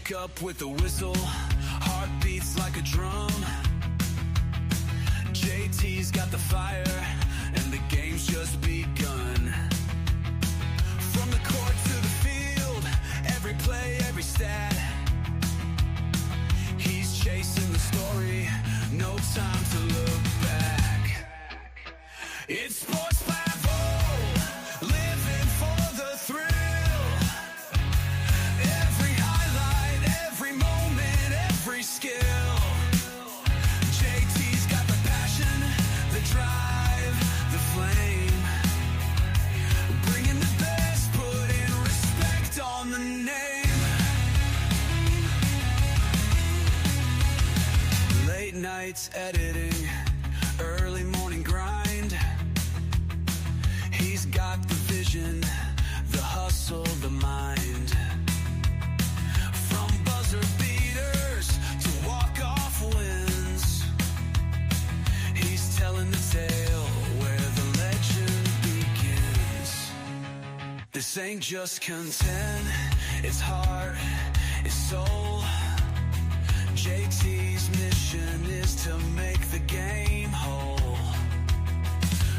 wake up with a whistle, heart beats like a drum. JT's got the fire, and the game's just begun. From the court to the field, every play, every stat. He's chasing the story, no time to look back. It's Sports 5-0, living for the thrill. Every highlight, every moment, every skill. JT's got the passion, the drive, the flame. Bringing the best, putting respect on the name. Late nights editing, early morning grind. He's got the vision, the hustle, the mind. From buzzer beaters to walk-off wins, he's telling the tale where the legend begins. This ain't just content, it's heart, it's soul. JT's mission is to make the game whole.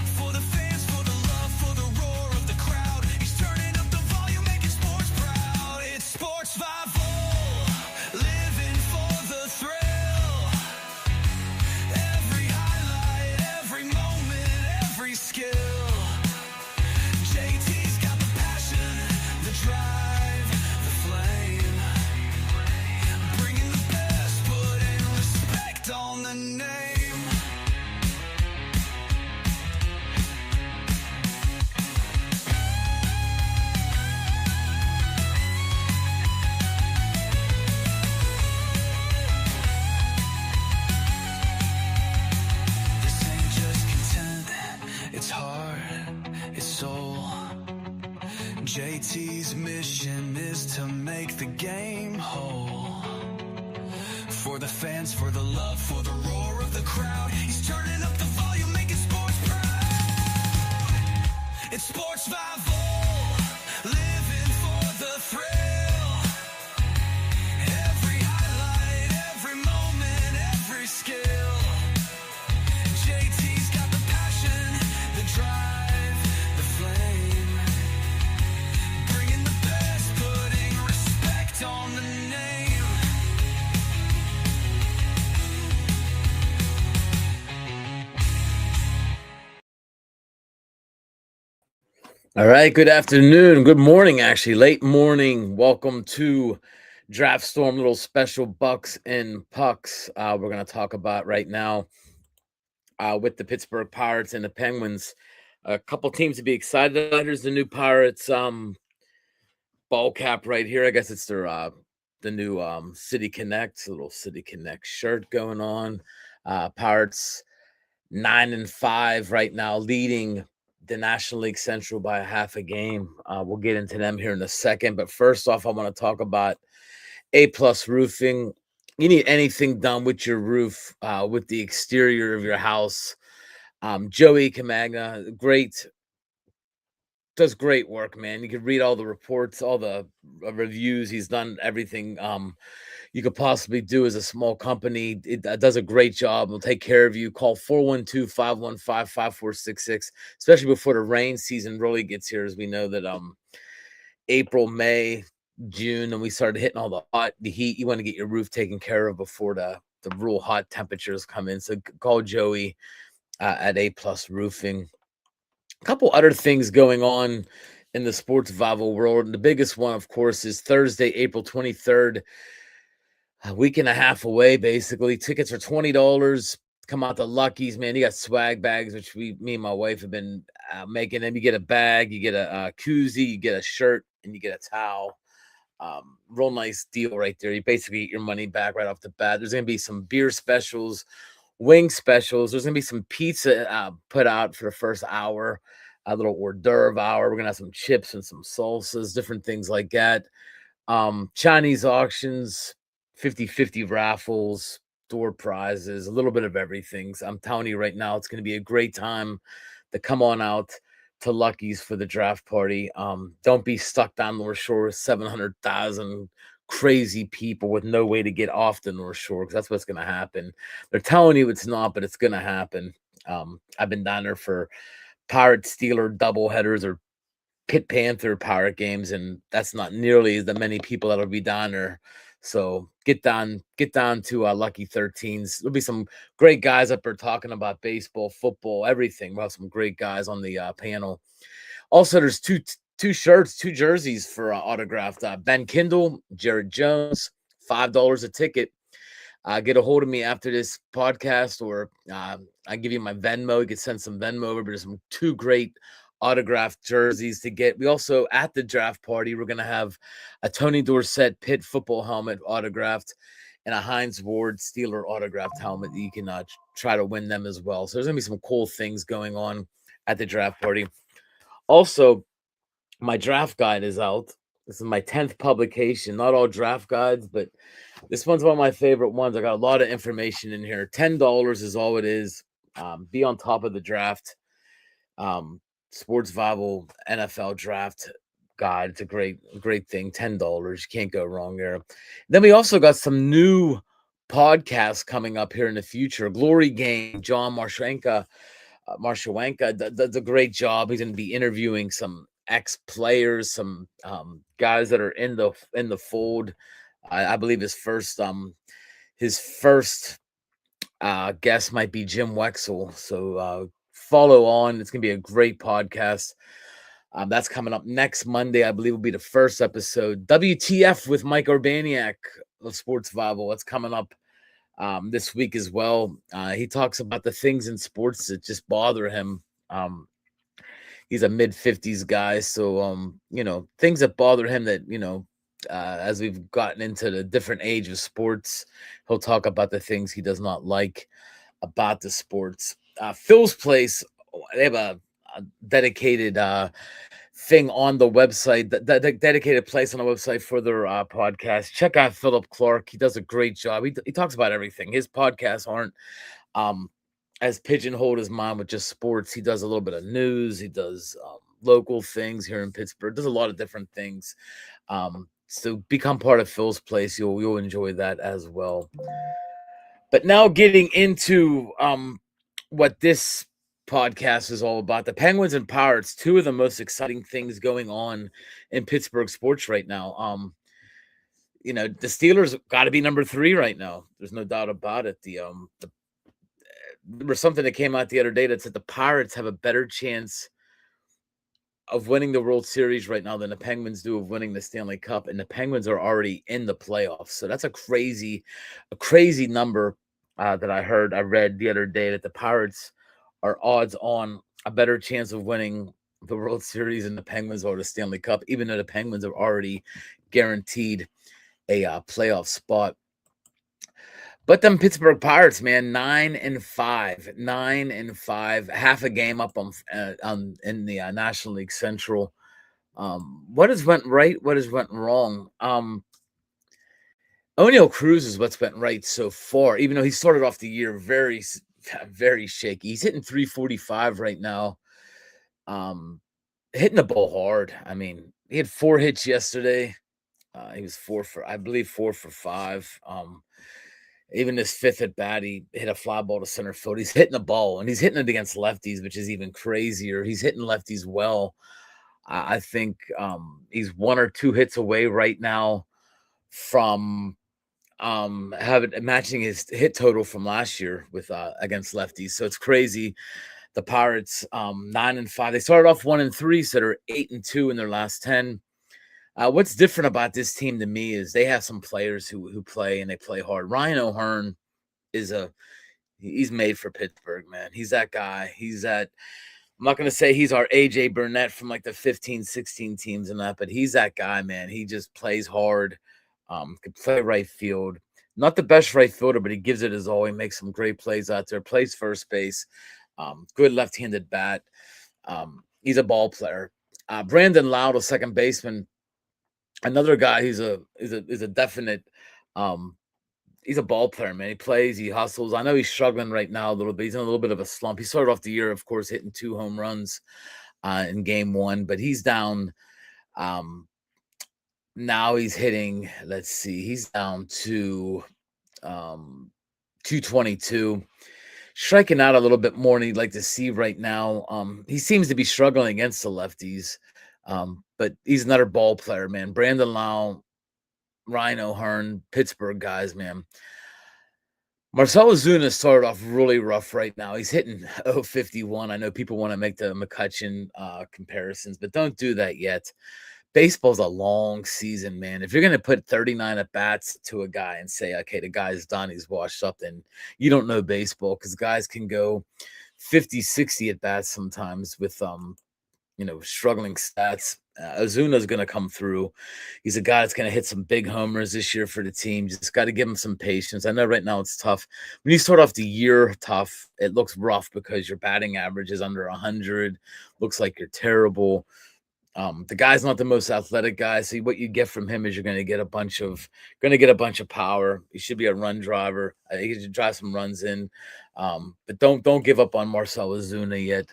For the fans, for the love, for the roar of the crowd, he's turning up the volume, making sports proud. It's Sports 5-0, living for the thrill. Every highlight, every moment, every skill. JT's got the passion, the drive, the flame. Bringing the best, putting respect on the name. This ain't just content, it's heart, it's soul. JT's mission is to make the game whole. For the fans, for the love, for the roar of the crowd, he's turning up the volume, making sports proud. It's Sports 5-0, living for the thrill. Every highlight, every moment, every skill. JT's got the passion, the drive, the flame. Bringing the best, putting respect on the name. All right, good afternoon, good morning, actually, late morning. Welcome to Draft Storm, little special Bucs-N-Pucks. We're going to talk about right now with the Pittsburgh Pirates and the Penguins. A couple teams to be excited about. Here's the new Pirates ball cap right here. I guess it's their the new City Connect, little City Connect shirt going on. Pirates 9-5 right now, leading the National League Central by a half a game. We'll get into them here in a second. But first off, I want to talk about A-Plus Roofing. You need anything done with your roof, with the exterior of your house. Joey Camagna, does great work, man. You can read all the reports, all the reviews. He's done everything you could possibly do as a small company. It does a great job. We'll take care of you. Call 412-515-5466, especially before the rain season really gets here, as we know that April, May, June, and we started hitting all the heat. You want to get your roof taken care of before the real hot temperatures come in. So call Joey at A-Plus Roofing. A couple other things going on in the sports Vavo world. And the biggest one, of course, is Thursday, April 23rd. A week and a half away, basically. Tickets are $20. Come out to Lucky's, man. You got swag bags, which me and my wife have been making them. You get a bag, you get a koozie, you get a shirt, and you get a towel. Real nice deal right there. You basically get your money back right off the bat. There's going to be some beer specials, wing specials. There's going to be some pizza put out for the first hour, a little hors d'oeuvre hour. We're going to have some chips and some salsas, different things like that. Chinese auctions, 50-50 raffles, door prizes, a little bit of everything. So I'm telling you right now, it's going to be a great time to come on out to Lucky's for the draft party. Don't be stuck down North Shore with 700,000 crazy people with no way to get off the North Shore, because that's what's going to happen. They're telling you it's not, but it's going to happen. I've been down there for Pirate Steeler doubleheaders or Pitt Panther Pirate games, and that's not nearly as many people that'll be down there. So get down to Lucky 13s. There'll be some great guys up there talking about baseball, football, everything. We'll have some great guys on the panel. Also, there's two shirts, two jerseys for autographed. Ben Kindle, Jared Jones, $5 a ticket. Get a hold of me after this podcast, or I give you my Venmo. You can send some Venmo over. But there's some two great autographed jerseys to get. We also, at the draft party, we're going to have a Tony Dorsett Pitt football helmet autographed and a Heinz Ward Steeler autographed helmet that you can try to win them as well. So there's going to be some cool things going on at the draft party. Also, my draft guide is out. This is my 10th publication. Not all draft guides, but this one's one of my favorite ones. I got a lot of information in here. $10 is all it is. Be on top of the draft. Sports Bible NFL draft guide. It's a great thing. $10. You can't go wrong there. Then we also got some new podcasts coming up here in the future. Glory Game, John Marshawenka does a great job. He's going to be interviewing some ex-players, some guys that are in the fold. I believe his first guest might be Jim Wexel. So follow on. It's going to be a great podcast. That's coming up next Monday. I believe will be the first episode. WTF with Mike Urbaniak of Sports Bible. That's coming up this week as well. He talks about the things in sports that just bother him. He's a mid-50s guy, so things that bother him that as we've gotten into the different age of sports, he'll talk about the things he does not like about the sports. Phil's Place, they have a dedicated thing on the website, that dedicated place on the website for their podcast. Check out Philip Clark. He does a great job. He talks about everything. His podcasts aren't as pigeonholed as mine with just sports. He does a little bit of news. He does local things here in Pittsburgh. Does a lot of different things. So become part of Phil's Place. You'll enjoy that as well. But now getting into what this podcast is all about. The Penguins and Pirates, two of the most exciting things going on in Pittsburgh sports right now. The Steelers got to be number 3 right now. There's no doubt about it. There was something that came out the other day that said the Pirates have a better chance of winning the World Series right now than the Penguins do of winning the Stanley Cup, and the Penguins are already in the playoffs. So that's a crazy number that I read the other day, that the Pirates are odds on a better chance of winning the World Series than the Penguins or the Stanley Cup, even though the Penguins are already guaranteed a playoff spot. But them Pittsburgh Pirates, man, 9-5, half a game up on in the National League Central. What has went right? What has went wrong? O'Neal Cruz is what's went right so far, even though he started off the year very, very shaky. He's hitting .345 right now. Hitting the ball hard. I mean, he had 4 hits yesterday. He was 4 for 5. Even this 5th at bat, he hit a fly ball to center field. He's hitting the ball, and he's hitting it against lefties, which is even crazier. He's hitting lefties well. I think he's 1 or 2 hits away right now from matching his hit total from last year with against lefties. So it's crazy. The Pirates 9-5. They started off 1-3, so they're 8-2 in their last 10. What's different about this team to me is they have some players who play, and they play hard. Ryan O'Hearn he's made for Pittsburgh, man. He's that guy. I'm not going to say he's our AJ Burnett from like the 15, 16 teams and that, but he's that guy, man. He just plays hard. Can play right field. Not the best right fielder, but he gives it his all. He makes some great plays out there. Plays first base. Good left-handed bat. He's a ball player. Brandon Loud, a second baseman. Another guy, he's a definite he's a ball player, man. He plays, he hustles. I know he's struggling right now a little bit. He's in a little bit of a slump. He started off the year, of course, hitting 2 home runs in game 1, but he's down Now he's hitting, let's see, he's down to 222. Striking out a little bit more than you'd like to see right now. He seems to be struggling against the lefties. But he's another ball player, man. Brandon Lau, Ryan O'Hearn, Pittsburgh guys, man. Marcell Ozuna started off really rough right now. He's hitting 051. I know people want to make the McCutcheon comparisons, but don't do that yet. Baseball's a long season, man. If you're going to put 39 at bats to a guy and say, okay, the guy's done, he's washed up, then you don't know baseball, because guys can go 50, 60 at bats sometimes with struggling stats. Ozuna's going to come through. He's a guy that's going to hit some big homers this year for the team. Just got to give him some patience. I know right now it's tough. When you start off the year tough, it looks rough because your batting average is under 100. Looks like you're terrible. The guy's not the most athletic guy, so what you get from him is you're going to get a bunch of power. He should be a run driver. He should drive some runs in, but don't give up on Marcell Ozuna yet.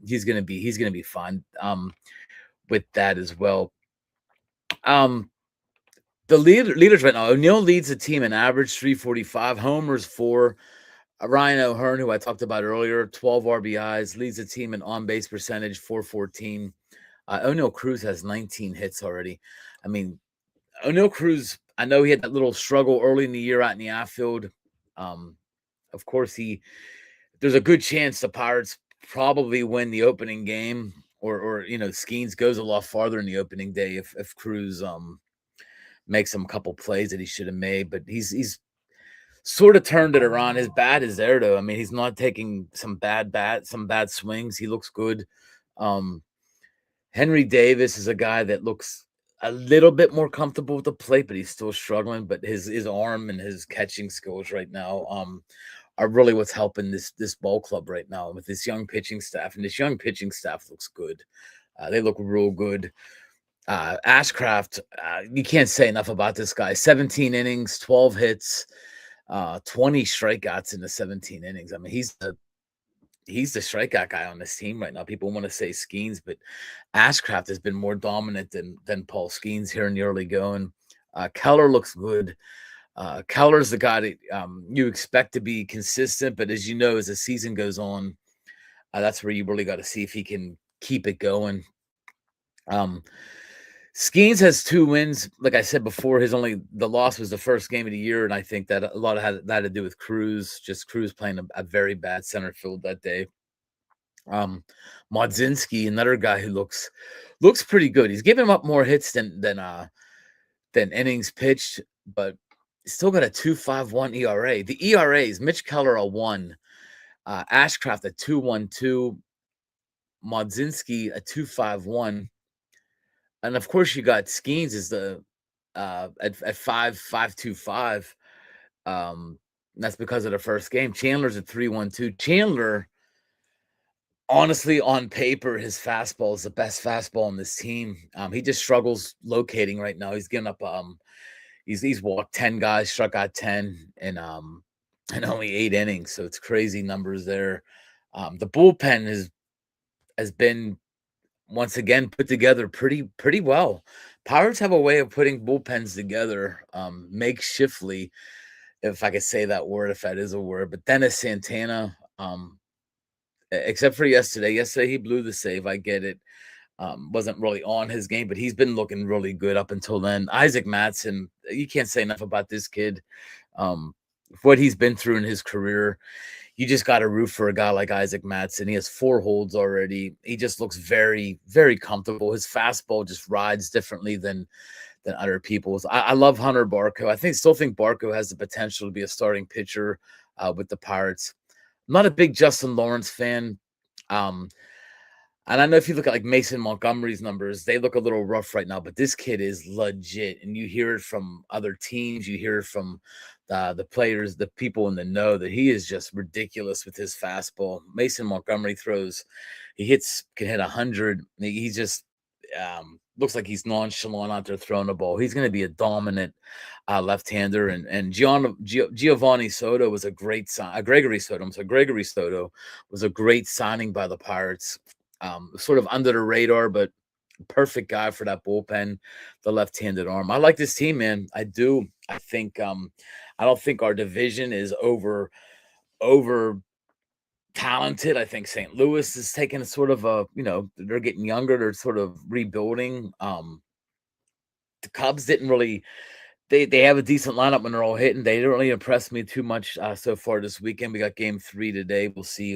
He's gonna be fine with that as well. The leaders right now, O'Neill leads the team in average 345, homers 4. Ryan O'Hearn, who I talked about earlier, 12 RBIs, leads the team in on-base percentage 414. O'Neill Cruz has 19 hits already. I mean, O'Neill Cruz, I know he had that little struggle early in the year out in the outfield. Of course, there's a good chance the Pirates probably win the opening game, or Skeens goes a lot farther in the opening day if Cruz makes some couple plays that he should have made. But he's sort of turned it around. His bat is there though. I mean, he's not taking some bad swings. He looks good. Henry Davis is a guy that looks a little bit more comfortable with the plate, but he's still struggling. But his arm and his catching skills right now are really what's helping this ball club right now with this young pitching staff. And this young pitching staff looks good. They look real good. Ashcraft, you can't say enough about this guy. 17 innings, 12 hits, 20 strikeouts in the 17 innings. I mean, he's the strikeout guy on this team right now. People want to say Skeens, but Ashcraft has been more dominant than Paul Skeens here in the early going. Keller looks good. Keller's the guy that you expect to be consistent, but as you know, as the season goes on, that's where you really got to see if he can keep it going. Skeens has 2 wins. Like I said before, the loss was the first game of the year, and I think that a lot of that had to do with Cruz. Just Cruz playing a very bad center field that day. Modzinski, another guy who looks pretty good. He's giving up more hits than innings pitched, but he's still got a 2.51 ERA. The ERAs: Mitch Keller a 1, Ashcraft a 2.12, Modzinski a 2.51. And of course, you got Skeens is the at 5.25. That's because of the first game. Chandler's at 3.12. Chandler, honestly, on paper, his fastball is the best fastball on this team. He just struggles locating right now. He's giving up. He's walked 10 guys, struck out 10, and only 8 innings. So it's crazy numbers there. The bullpen has been once again put together pretty well. Pirates have a way of putting bullpens together makeshiftly, if I could say that word, if that is a word. But Dennis Santana, except for yesterday he blew the save. I get it. Wasn't really on his game, but he's been looking really good up until then. Isaac Matson, you can't say enough about this kid. What he's been through in his career. You just got to root for a guy like Isaac Matson. He has 4 holds already. He just looks very, very comfortable. His fastball just rides differently than other people's. I love Hunter Barco. Still think Barco has the potential to be a starting pitcher with the Pirates. I'm not a big Justin Lawrence fan. And I know if you look at like Mason Montgomery's numbers, they look a little rough right now, but this kid is legit. And you hear it from other teams. You hear it from the players, the people in the know, that he is just ridiculous with his fastball. Mason Montgomery can hit 100. He just looks like he's nonchalant out there throwing the ball. He's going to be a dominant left-hander. And Giovanni Soto was a great sign. Gregory Soto was a great signing by the Pirates. Sort of under the radar, but perfect guy for that bullpen, the left-handed arm. I like this team, man. I do. I think I don't think our division is over talented. I think St. Louis is taking sort of a, they're getting younger, they're sort of rebuilding. The Cubs didn't really they have a decent lineup when they're all hitting. They didn't really impress me too much so far this weekend. We got game 3 today. We'll see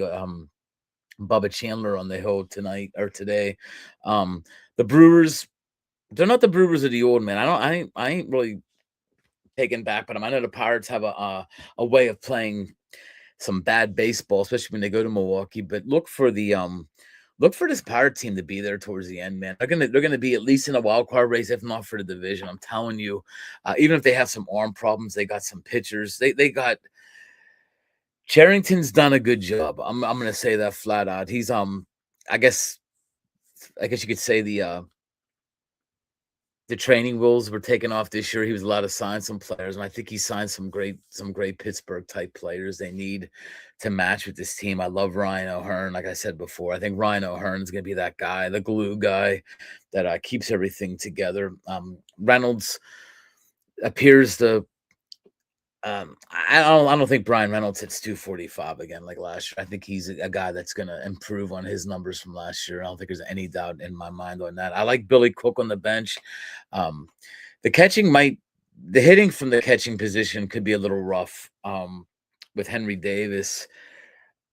Bubba Chandler on the hill tonight or today. The Brewers, they're not the Brewers of the old, man. I ain't really taken back, but I know the Pirates have a way of playing some bad baseball, especially when they go to Milwaukee. But look for this Pirate team to be there towards the end, man. They're gonna be at least in a wild card race, if not for the division. I'm telling you, even if they have some arm problems, they got some pitchers. They got Charrington's done a good job. I'm gonna say that flat out. He's I guess you could say the training wheels were taken off this year. He was allowed to sign some players, and I think he signed some great Pittsburgh type players they need to match with this team. I love Ryan O'Hearn. Like I said before, I think Ryan O'Hearn is going to be that guy, the glue guy that keeps everything together. Reynolds appears to. I don't think Brian Reynolds hits 245 again like last year. I think he's a guy that's going to improve on his numbers from last year. I don't think there's any doubt in my mind on that. I like Billy Cook on the bench. The hitting from the catching position could be a little rough with Henry Davis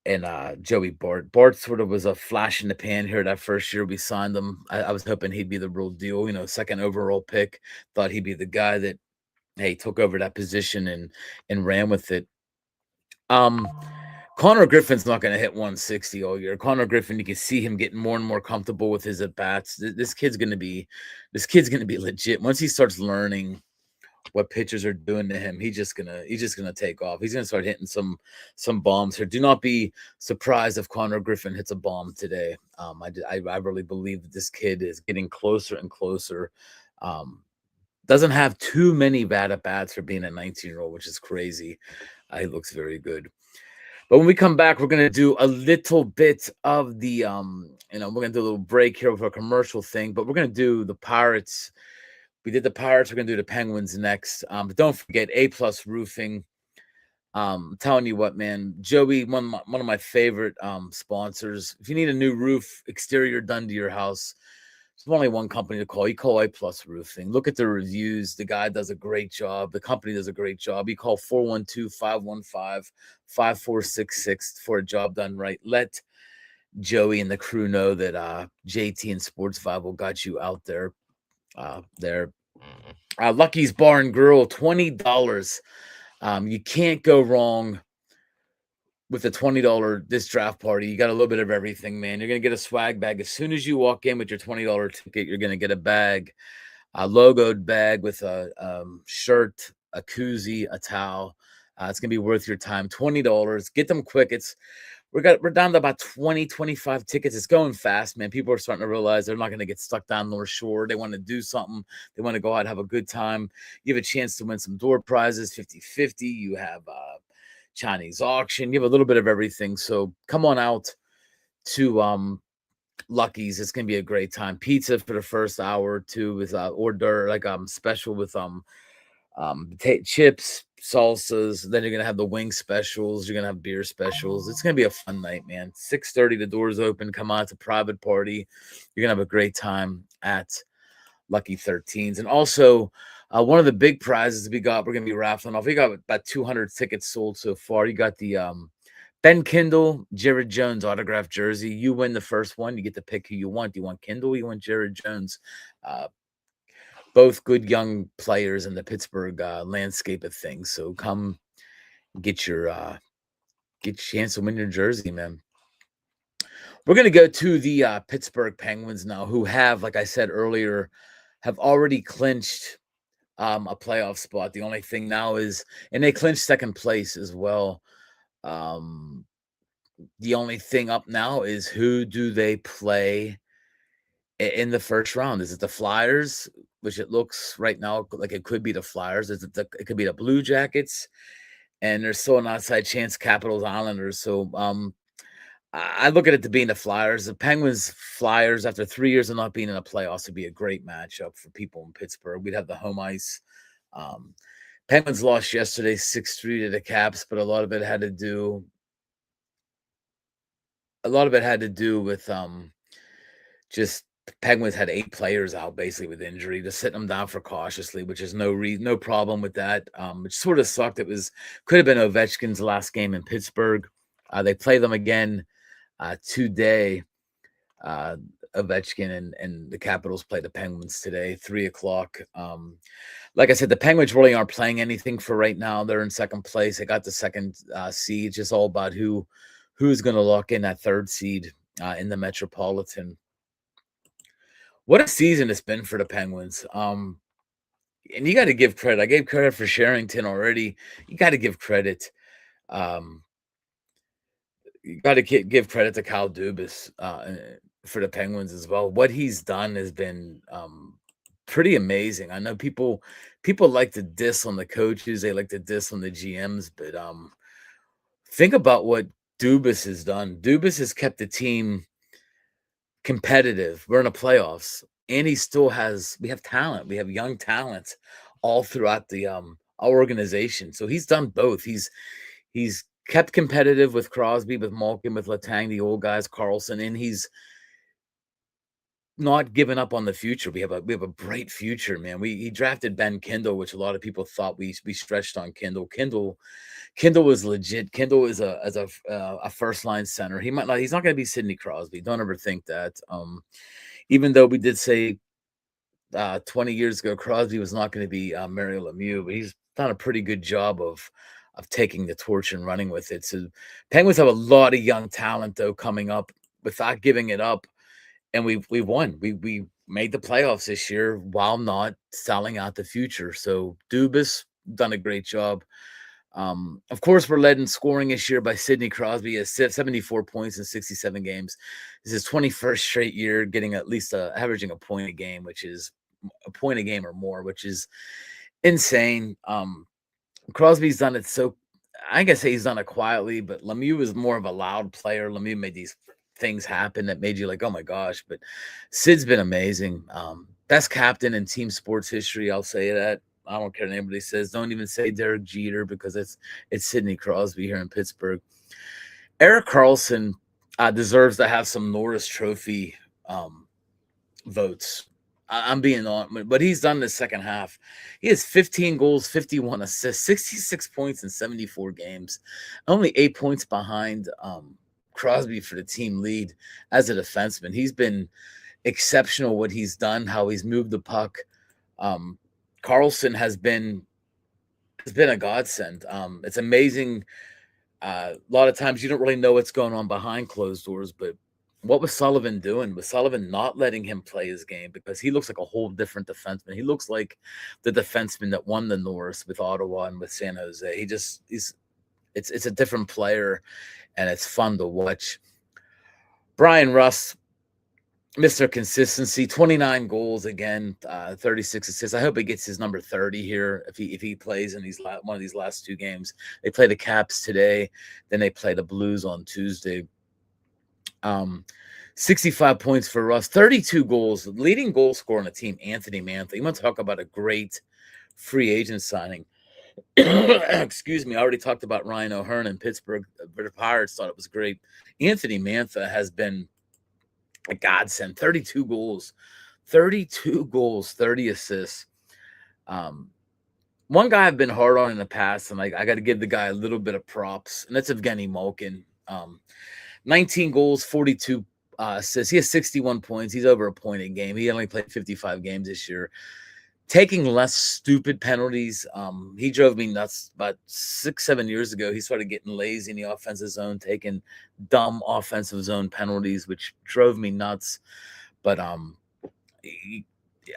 and Joey Bart. Bart sort of was a flash in the pan here that first year we signed him. I was hoping he'd be the real deal, second overall pick. Thought he'd be the guy that took over that position and ran with it. Connor Griffin's not going to hit 160 all year. Connor Griffin, you can see him getting more and more comfortable with his at bats. This kid's going to be legit. Once he starts learning what pitchers are doing to him, he's just gonna take off. He's gonna start hitting some bombs here. Do not be surprised if Connor Griffin hits a bomb today. I really believe that this kid is getting closer and closer. Doesn't have too many bad at bats for being a 19-year-old, which is crazy. He looks very good. But when we come back, we're going to do a little bit of the, we're going to do a little break here with a commercial thing, but we're going to do the Pirates. We did the Pirates. We're going to do the Penguins next. But don't forget A+ Roofing. I'm telling you what, man, Joey, one of my favorite sponsors. If you need a new roof exterior done to your house, there's only one company to call. You call A+ Roofing. Look at the reviews. The guy does a great job. The company does a great job. You call 412-515-5466 for a job done right. Let Joey and the crew know that JT and Sports Bible got you out there. Lucky's Bar and Grill, $20. You can't go wrong with a $20 this draft party. You got a little bit of everything, man. You're going to get a swag bag. As soon as you walk in with your $20 ticket, you're going to get a bag, a logoed bag with a shirt, a koozie, a towel. It's going to be worth your time. $20. Get them quick. We're down to about 20, 25 tickets. It's going fast, man. People are starting to realize they're not going to get stuck down North Shore. They want to do something. They want to go out and have a good time. You have a chance to win some door prizes, 50-50. You have Chinese auction. You have a little bit of everything. So come on out to Lucky's. It's gonna be a great time. Pizza for the first hour or two is hors d'oeuvre, like special with chips, salsas. Then you're gonna have the wing specials. You're gonna have beer specials. It's gonna be a fun night, man. 6:30, the doors open. Come on, it's a private party. You're gonna have a great time at Lucky 13s. And also, one of the big prizes we're going to be raffling off. We got about 200 tickets sold so far. You got the Ben Kindle, Jared Jones autographed jersey. You win the first one. You get to pick who you want. Do you want Kindle? You want Jared Jones? Both good young players in the Pittsburgh landscape of things. So come get your chance to win your jersey, man. We're going to go to the Pittsburgh Penguins now, who have, like I said earlier, have already clinched a playoff spot. The only thing now is, and they clinched second place as well. The only thing up now is who do they play in the first round? Is it the Flyers, which it looks right now like it could be the Flyers? It could be the Blue Jackets, and there's still an outside chance Capitals Islanders. So I look at it to being the Flyers. The Penguins Flyers, after 3 years of not being in the playoffs, would be a great matchup for people in Pittsburgh. We'd have the home ice. Um, Penguins lost yesterday 6-3 to the Caps, but a lot of it had to do with just the Penguins had 8 players out basically with injury, just sitting them down for cautiously, which is no problem with that. It sort of sucked. Could have been Ovechkin's last game in Pittsburgh. They play them again today. Ovechkin and the Capitals play the Penguins today, 3:00. Like I said, the Penguins really aren't playing anything for right now. They're in second place. They got the second seed. It's just all about who's going to lock in that third seed in the Metropolitan. What a season it's been for the Penguins. And you got to give credit. I gave credit for Sherrington already. You got to give credit. You got to give credit to Kyle Dubas for the Penguins as well. What he's done has been pretty amazing. I know people like to diss on the coaches, they like to diss on the GMs, but think about what Dubas has done. Dubas has kept the team competitive. We're in the playoffs, and we have talent. We have young talent all throughout the our organization. So he's done both. He's kept competitive with Crosby, with Malkin, with Letang, the old guys, Carlson, and he's not giving up on the future. We have a bright future, man. He drafted Ben Kindle, which a lot of people thought we stretched on Kindle. Kindle was legit. Kindle is a first line center. He's not going to be Sidney Crosby. Don't ever think that. Even though we did say 20 years ago Crosby was not going to be Mario Lemieux, but he's done a pretty good job of taking the torch and running with it. So Penguins have a lot of young talent though coming up without giving it up. And we won. We made the playoffs this year while not selling out the future. So Dubas done a great job. Of course, we're led in scoring this year by Sidney Crosby. He has 74 points in 67 games. This is his 21st straight year getting at least averaging a point a game, which is a point a game or more, which is insane. Crosby's done it so I guess he's done it quietly, but Lemieux is more of a loud player. Lemieux made these things happen that made you like, oh my gosh. But Sid's been amazing. Best captain in team sports history. I'll say that. I don't care what anybody says. Don't even say Derek Jeter because it's Sidney Crosby here in Pittsburgh. Erik Karlsson deserves to have some Norris Trophy votes. I'm being on, but he's done the second half. He has 15 goals, 51 assists, 66 points in 74 games, only 8 points behind Crosby for the team lead as a defenseman. He's been exceptional what he's done, how he's moved the puck. Karlsson has been a godsend. It's amazing. A lot of times you don't really know what's going on behind closed doors, but what was Sullivan doing? Was Sullivan not letting him play his game? Because he looks like a whole different defenseman. He looks like the defenseman that won the Norris with Ottawa and with San Jose. It's a different player, and it's fun to watch. Brian Russ, Mr. Consistency, 29 goals again, 36 assists. I hope he gets his number 30 here if he plays in one of these last two games. They play the Caps today, then they play the Blues on Tuesday. 65 points for Russ, 32 goals, leading goal scorer on the team, Anthony Mantha. You want to talk about a great free agent signing. Excuse me. I already talked about Ryan O'Hearn in Pittsburgh. The Pirates thought it was great. Anthony Mantha has been a godsend. 32 goals, 30 assists. One guy I've been hard on in the past, and I got to give the guy a little bit of props, and that's Evgeny Malkin. 19 goals, 42 assists. He has 61 points. He's over a point a game. He only played 55 games this year. Taking less stupid penalties. He drove me nuts about 6-7 years ago. He started getting lazy in the offensive zone, taking dumb offensive zone penalties, which drove me nuts. But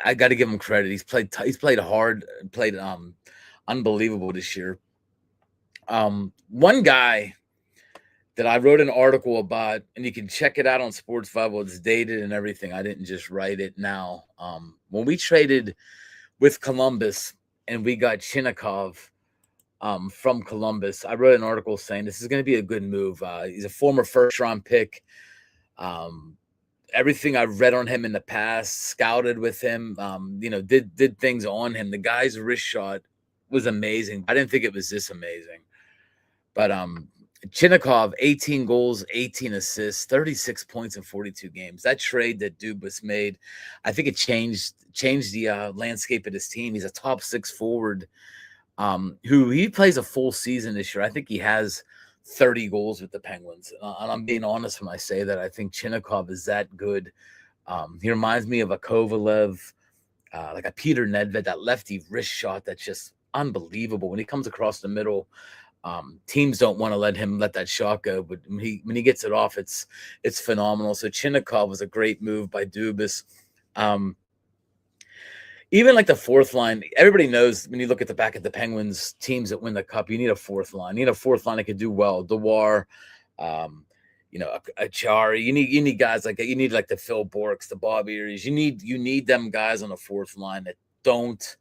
I got to give him credit. He's played hard, played unbelievable this year. One guy that I wrote an article about, and you can check it out on Sports Bible. It's dated and everything. I didn't just write it now. When we traded with Columbus and we got Chinnikov, from Columbus. I wrote an article saying this is going to be a good move. He's a former first-round pick. Um, Everything I've read on him in the past, scouted with him, did things on him. The guy's wrist shot was amazing. I didn't think it was this amazing. But Chinnikov, 18 goals, 18 assists, 36 points in 42 games. That trade that Dubas made, I think it changed the landscape of his team. He's a top 6 forward who he plays a full season this year. I think he has 30 goals with the Penguins. And I'm being honest when I say that. I think Chinnikov is that good. He reminds me of a Kovalev, like a Peter Nedved, that lefty wrist shot that's just unbelievable. When he comes across the middle, teams don't want to let that shot go. But when he gets it off, it's phenomenal. So Chinnikov was a great move by Dubas. Even like the fourth line, everybody knows when you look at the back of the Penguins teams that win the cup, you need a fourth line. You need a fourth line that could do well. Dewar, Achari. You need guys like that. You need like the Phil Borks, the Bob Eries. You need them guys on the fourth line that don't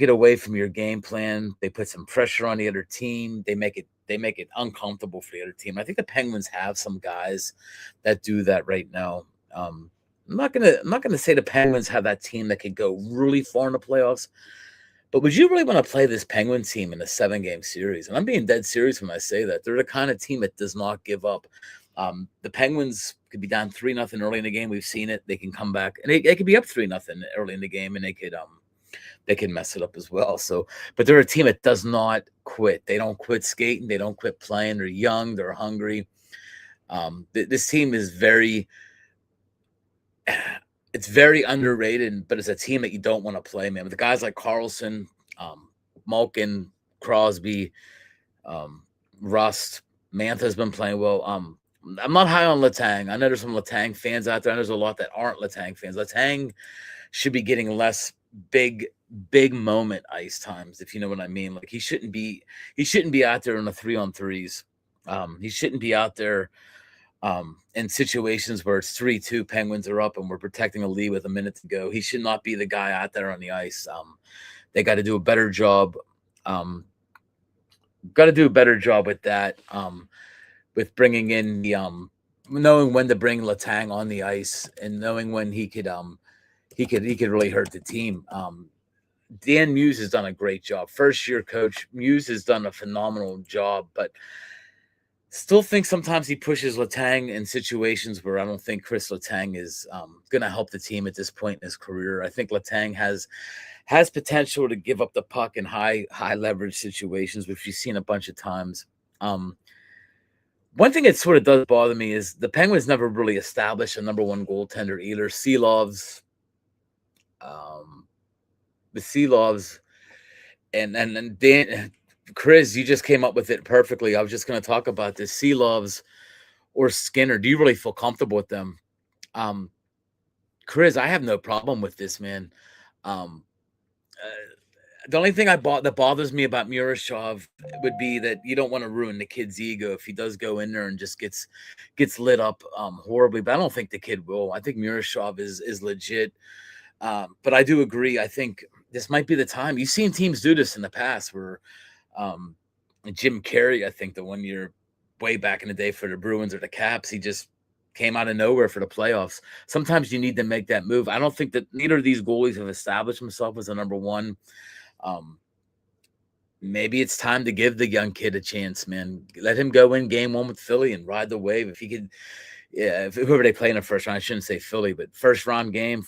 get away from your game plan. They put some pressure on the other team. They make it uncomfortable for the other team. I think the Penguins have some guys that do that right now. I'm not gonna say the Penguins have that team that could go really far in the playoffs, but would you really want to play this Penguin team in a 7-game series? And I'm being dead serious when I say that. They're the kind of team that does not give up. The Penguins could be down 3-0 early in the game. We've seen it. They can come back, and they could be up 3-0 early in the game, and they could mess it up as well. So, but they're a team that does not quit. They don't quit skating. They don't quit playing. They're young. They're hungry. This team is very underrated, but it's a team that you don't want to play, man. With the guys like Carlson, Malkin, Crosby, Rust, Mantha's been playing well. I'm not high on Letang. I know there's some Letang fans out there. I know there's a lot that aren't Letang fans. Letang should be getting less big moment ice times, if you know what I mean. Like he shouldn't be out there in the 3-on-3s. He shouldn't be out there in situations where it's 3-2, Penguins are up and we're protecting a lead with a minute to go. He should not be the guy out there on the ice. They got to do a better job. With that. With bringing in the knowing when to bring Letang on the ice and knowing when he could really hurt the team. Dan Muse has done a great job. First year coach Muse has done a phenomenal job, but still think sometimes he pushes Letang in situations where I don't think Chris Letang is going to help the team at this point in his career. I think Letang has potential to give up the puck in high leverage situations, which we've seen a bunch of times. One thing that sort of does bother me is the Penguins never really established a number one goaltender either. The Seelovs, and Dan, Chris, you just came up with it perfectly. I was just going to talk about this. Seelovs or Skinner. Do you really feel comfortable with them? Chris, I have no problem with this, man. The only thing that bothers me about Murashov would be that you don't want to ruin the kid's ego if he does go in there and just gets lit up horribly. But I don't think the kid will. I think Murashov is legit. But I do agree. I think this might be the time. You've seen teams do this in the past where Jim Carey, I think the one year way back in the day for the Bruins or the Caps, he just came out of nowhere for the playoffs. Sometimes you need to make that move. I don't think that neither of these goalies have established himself as a number one. Maybe it's time to give the young kid a chance, man. Let him go in game one with Philly and ride the wave. If he could, if whoever they play in the first round, I shouldn't say Philly, but first game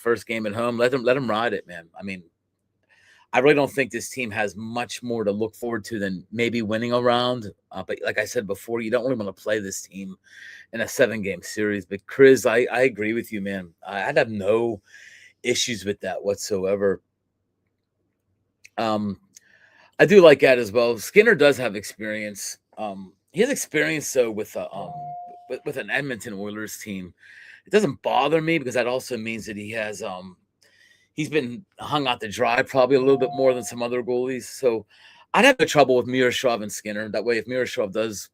at home, let him ride it, man. I mean, I really don't think this team has much more to look forward to than maybe winning a round. But like I said before, you don't really want to play this team in a 7-game series. But Chris, I agree with you, man. I'd have no issues with that whatsoever. I do like that as well. Skinner does have experience. He has experience though with an Edmonton Oilers team. It doesn't bother me because that also means that he has he's been hung out to dry probably a little bit more than some other goalies. So I'd have no trouble with Murashov and Skinner. That way, if Murashov does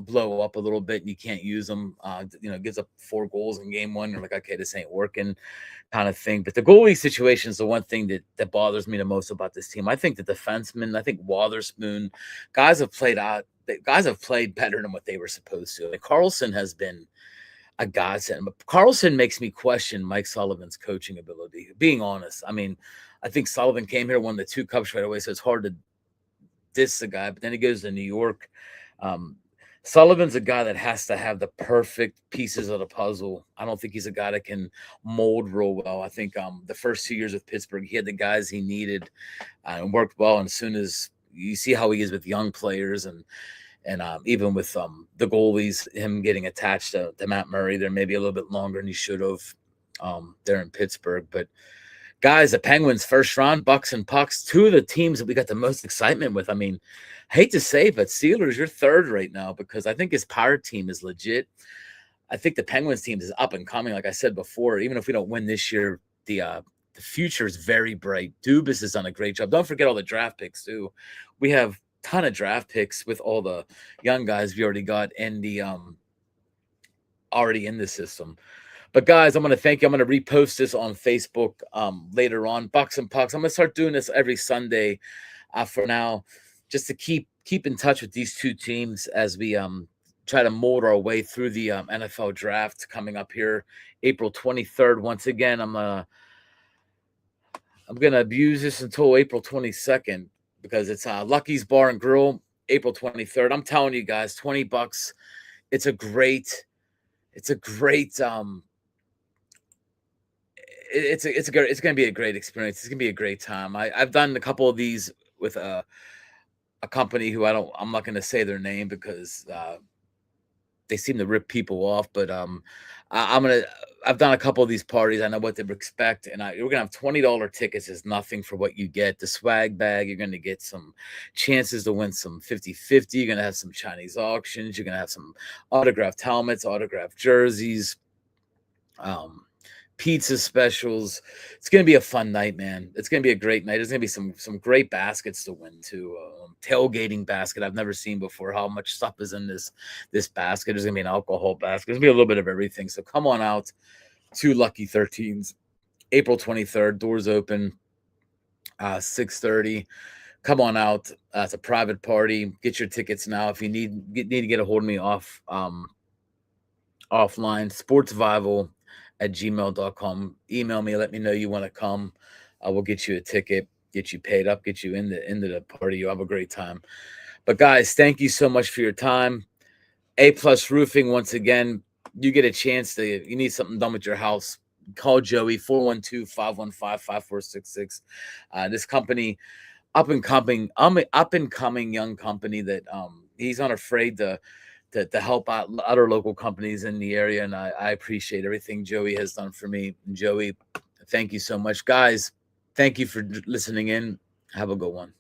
blow up a little bit and you can't use them. Gives up 4 goals in game one. You're like, okay, this ain't working, kind of thing. But the goalie situation is the one thing that bothers me the most about this team. I think the defensemen, I think Wotherspoon, guys have played out. Guys have played better than what they were supposed to. Carlson has been a godsend, but Carlson makes me question Mike Sullivan's coaching ability. Being honest, I mean, I think Sullivan came here, won the 2 cups right away, so it's hard to diss the guy. But then he goes to New York. Sullivan's a guy that has to have the perfect pieces of the puzzle. I don't think he's a guy that can mold real well. I think the first 2 years with Pittsburgh, he had the guys he needed and worked well. And as soon as you see how he is with young players and even with the goalies, him getting attached to Matt Murray, there maybe a little bit longer than he should have there in Pittsburgh. But guys, the Penguins first round, Bucs-N-Pucks, 2 of the teams that we got the most excitement with. I mean, I hate to say it, but Steelers, you're third right now because I think his Pirate team is legit. I think the Penguins team is up and coming. Like I said before, even if we don't win this year, the future is very bright. Dubas has done a great job. Don't forget all the draft picks too. We have ton of draft picks with all the young guys we already got and the already in the system. But guys, I'm going to thank you. I'm going to repost this on Facebook later on. Bucs-N-Pucks. I'm going to start doing this every Sunday for now, just to keep in touch with these 2 teams as we try to mold our way through the NFL draft coming up here April 23rd. Once again, I'm going to abuse this until April 22nd because it's Lucky's Bar and Grill, April 23rd. I'm telling you guys, $20. It's a great it's going to be a great experience. It's going to be a great time. I've done a couple of these with a company who I'm not going to say their name because they seem to rip people off, but I've done a couple of these parties. I know what to expect. And we're going to have $20 tickets is nothing for what you get. The swag bag, you're going to get some chances to win some 50-50. You're going to have some Chinese auctions. You're going to have some autographed helmets, autographed jerseys, pizza specials. It's going to be a fun night, man. It's going to be a great night. There's going to be some great baskets to win too. Tailgating basket I've never seen before. How much stuff is in this basket? There's going to be an alcohol basket. There's going to be a little bit of everything. So come on out to Lucky 13s, April 23rd. Doors open 6:30. Come on out. It's a private party. Get your tickets now. If you need to get a hold of me offline, sportsvival@gmail.com. Email me, let me know you want to come. I will get you a ticket, get you paid up, get you into the party. You'll have a great time. But guys, thank you so much for your time. A+ Roofing, once again, you get a chance you need something done with your house, call Joey, 412-515-5466. This company, up and coming young company that he's unafraid to help out other local companies in the area. And I appreciate everything Joey has done for me. And Joey, thank you so much. Guys, thank you for listening in. Have a good one.